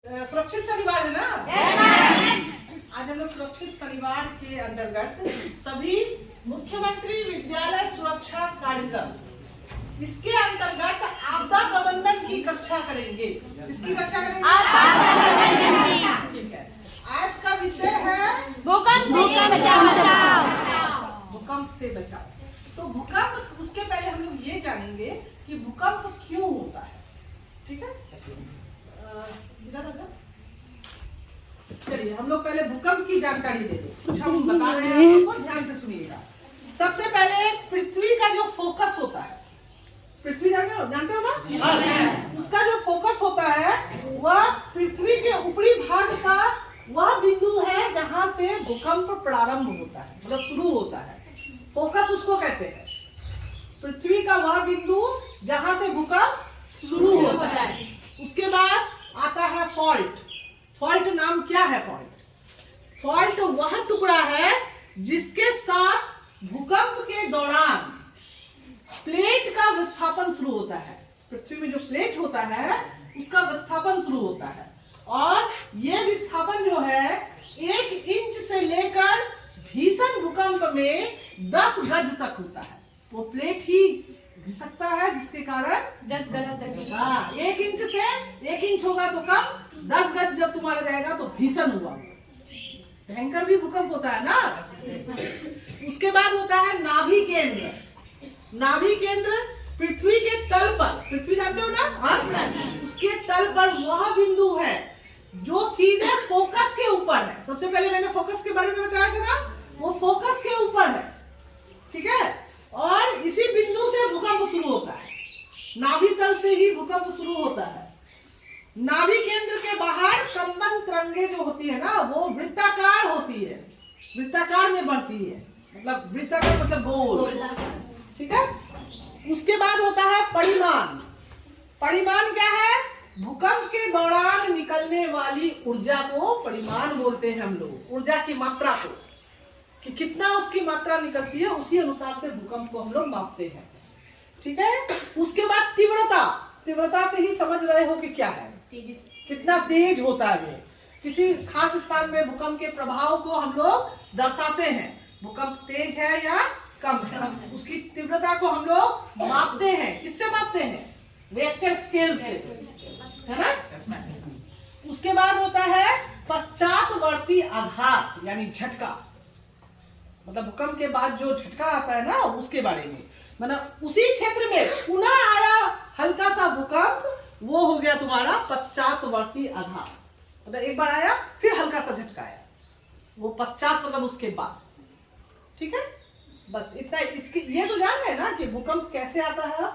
सुरक्षित शनिवार है ना? आज हम लोग सुरक्षित शनिवार के अंतर्गत सभी मुख्यमंत्री विद्यालय सुरक्षा कार्यक्रम, इसके अंतर्गत आपदा प्रबंधन की कक्षा करेंगे। इसकी कक्षा करेंगे। ठीक है। आज का विषय है भूकंप से बचाओ। तो भूकंप, उसके पहले हम लोग ये जानेंगे कि भूकंप क्यों होता है। ठीक है, इधर आ जाओ। चलिए हम लोग पहले भूकंप की जानकारी दे दो। कुछ हम बता रहे हैं, आप लोग ध्यान से सुनिएगा। सबसे पहले पृथ्वी का जो फोकस होता है, पृथ्वी जानते हो ना? उसका जो फोकस होता है वह पृथ्वी के ऊपरी भाग का वह बिंदु है जहां से भूकंप प्रारंभ होता है, मतलब शुरू होता है। फोकस उसको कहते हैं, पृथ्वी का वह बिंदु जहां से भूकंप शुरू होता है। उसके बाद आता है फॉल्ट। फॉल्ट नाम क्या है? फॉल्ट वह टुकड़ा है जिसके साथ भूकंप के दौरान प्लेट का विस्थापन शुरू होता है। पृथ्वी में जो प्लेट होता है उसका विस्थापन शुरू होता है, और यह विस्थापन जो है 1 इंच से लेकर भीषण भूकंप में 10 गज तक होता है। वो प्लेट ही घिसकता है जिसके कारण 10 गज तक। हाँ, 1 इंच से 1 इंच होगा तो कम, 10 गज जब तुम्हारा जाएगा तो भीषण हुआ। भयंकर भी भूकंप होता है ना। उसके बाद होता है नाभि केंद्र। नाभि केंद्र पृथ्वी के तल पर, पृथ्वी जानते हो ना? उसके तल पर वह बिंदु है जो सीधे फोकस के ऊपर है। सबसे पहले मैंने फोकस के बारे में बताया था ना, वो फोकस के ऊपर है। ठीक है, और इसी बिंदु से भूकंप शुरू होता है। नाभि तल से ही भूकंप शुरू होता है। नाभि केंद्र के बाहर कंपन तरंगे जो होती है ना, वो वृत्ताकार होती है, वृत्ताकार में बढ़ती है, मतलब वृत्ताकार मतलब गोल। ठीक है। उसके बाद होता है परिमाण। परिमाण क्या है? भूकंप के दौरान निकलने वाली ऊर्जा को परिमाण बोलते हैं हम लोग। ऊर्जा की मात्रा को, कि कितना उसकी मात्रा निकलती है, उसी अनुसार से भूकंप को हम लोग मापते हैं। ठीक है। उसके बाद तीव्रता। तीव्रता से ही समझ रहे हो कि क्या है, कितना तेज होता है। किसी खास स्थान में भूकंप के प्रभाव को हम लोग दर्शाते हैं, भूकंप तेज है या कम है। उसकी तीव्रता को हम लोग मापते हैं। किससे मापते हैं? वेक्टर स्केल से, है ना। उसके बाद होता है पश्चातवर्ती आघात, यानी झटका। मतलब भूकंप के बाद जो झटका आता है ना, उसके बारे में, मतलब उसी क्षेत्र में पुनः आया हल्का सा भूकंप, वो हो गया तुम्हारा पश्चातवर्ती आघात। मतलब एक बार आया फिर हल्का सा झटका आया, वो पश्चात मतलब उसके बाद। ठीक है, बस इतना। इसकी ये तो जान गए ना कि भूकंप कैसे आता है,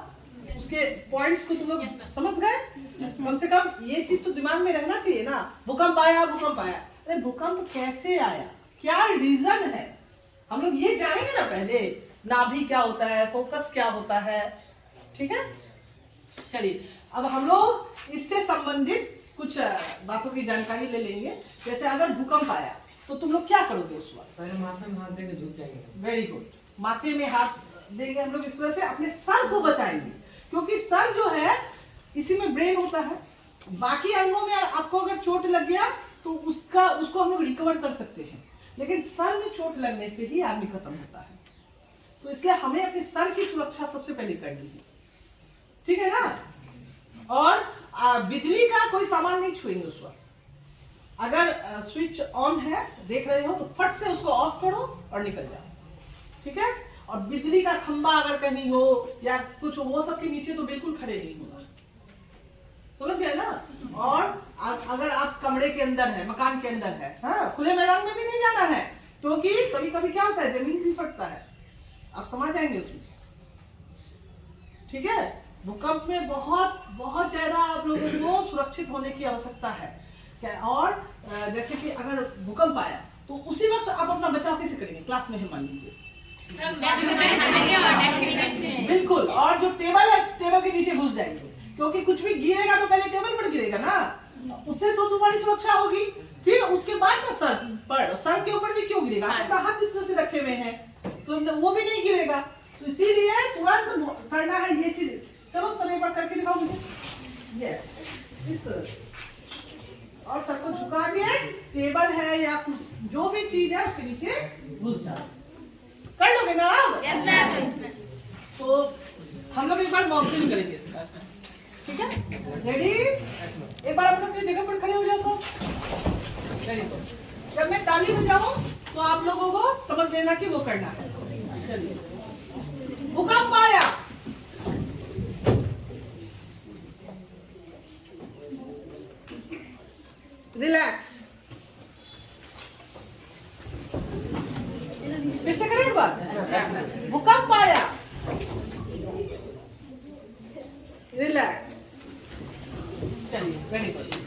उसके पॉइंट्स को तुम लोग समझ गए। कम से कम ये चीज तो दिमाग में रहना चाहिए ना। भूकंप आया, भूकंप आया, अरे भूकंप कैसे आया, क्या रीजन है, हम लोग ये जानेंगे ना पहले। नाभि क्या होता है, फोकस क्या होता है। ठीक है, चलिए अब हम लोग इससे संबंधित कुछ बातों की जानकारी ले लेंगे। जैसे अगर भूकंप आया तो तुम लोग क्या करोगे उस वक्त? पहले माथे में हाथ देके झुक जाएंगे। Very good. माथे में हाथ देंगे हम लोग, इस तरह से अपने सर को बचाएंगे, क्योंकि सर जो है इसी में ब्रेन होता है। बाकी अंगों में आपको अगर चोट लग गया तो उसको हम लोग रिकवर कर सकते हैं, लेकिन सर में चोट लगने से ही आदमी खत्म होता है। तो इसलिए हमें अपने सर की सुरक्षा सबसे पहले करनी है। ठीक है ना। और बिजली का कोई सामान नहीं छुएंगे उस वक्त। अगर स्विच ऑन है, देख रहे हो, तो फट से उसको ऑफ करो और निकल जाओ। ठीक है। और बिजली का खंबा अगर कहीं हो या कुछ, वो सब के नीचे तो बिल्कुल खड़े नहीं होगा। समझ गए ना। और अगर आप कमरे के अंदर है, मकान के अंदर है, हाँ, खुले मैदान में भी नहीं जाना है, क्योंकि कभी कभी क्या होता है, जमीन भी फटता है, आप समझ जाएंगे उसमें। ठीक है। भूकंप में बहुत बहुत ज्यादा आप लोगों को सुरक्षित होने की आवश्यकता है। और जैसे कि अगर भूकंप आया तो उसी वक्त आप अपना बचाव कैसे करेंगे? क्लास में ही मान लीजिए, बिल्कुल। और जो टेबल है, टेबल के नीचे घुस जाएंगे, क्योंकि कुछ भी गिरेगा तो पहले टेबल पर गिरेगा ना, उससे तो तुम्हारी सुरक्षा होगी। फिर उसके बाद ना सर पर, सर के ऊपर भी क्यों गिरेगा? आपका हाथ इस तरह से रखे हुए हैं तो वो भी नहीं गिरेगा। तो इसीलिए तुरंत करना है ये चीज। चलो सब एक बार करके दिखाओ मुझे। इस तरह। और सर को झुका के टेबल है या कुछ जो भी चीज है उसके नीचे घुस जाओ। कर लोगे ना आप? Yes ma'am. तो हम लोग एक बार मॉक ड्रिल करेंगे इस क्लास में, ठीक है? रेडी? एक बार अपने अपनी जगह पर खड़े हो जाओ सब। Very good. जब मैं ताली बजाऊं तो आप लोगों को समझ लेना कि वो करना है। चलिए, भूकंप आया। रिलैक्स। फिर से करें एक बार। भूकंप आया। रिलैक्स। चलिए, वेरी गुड।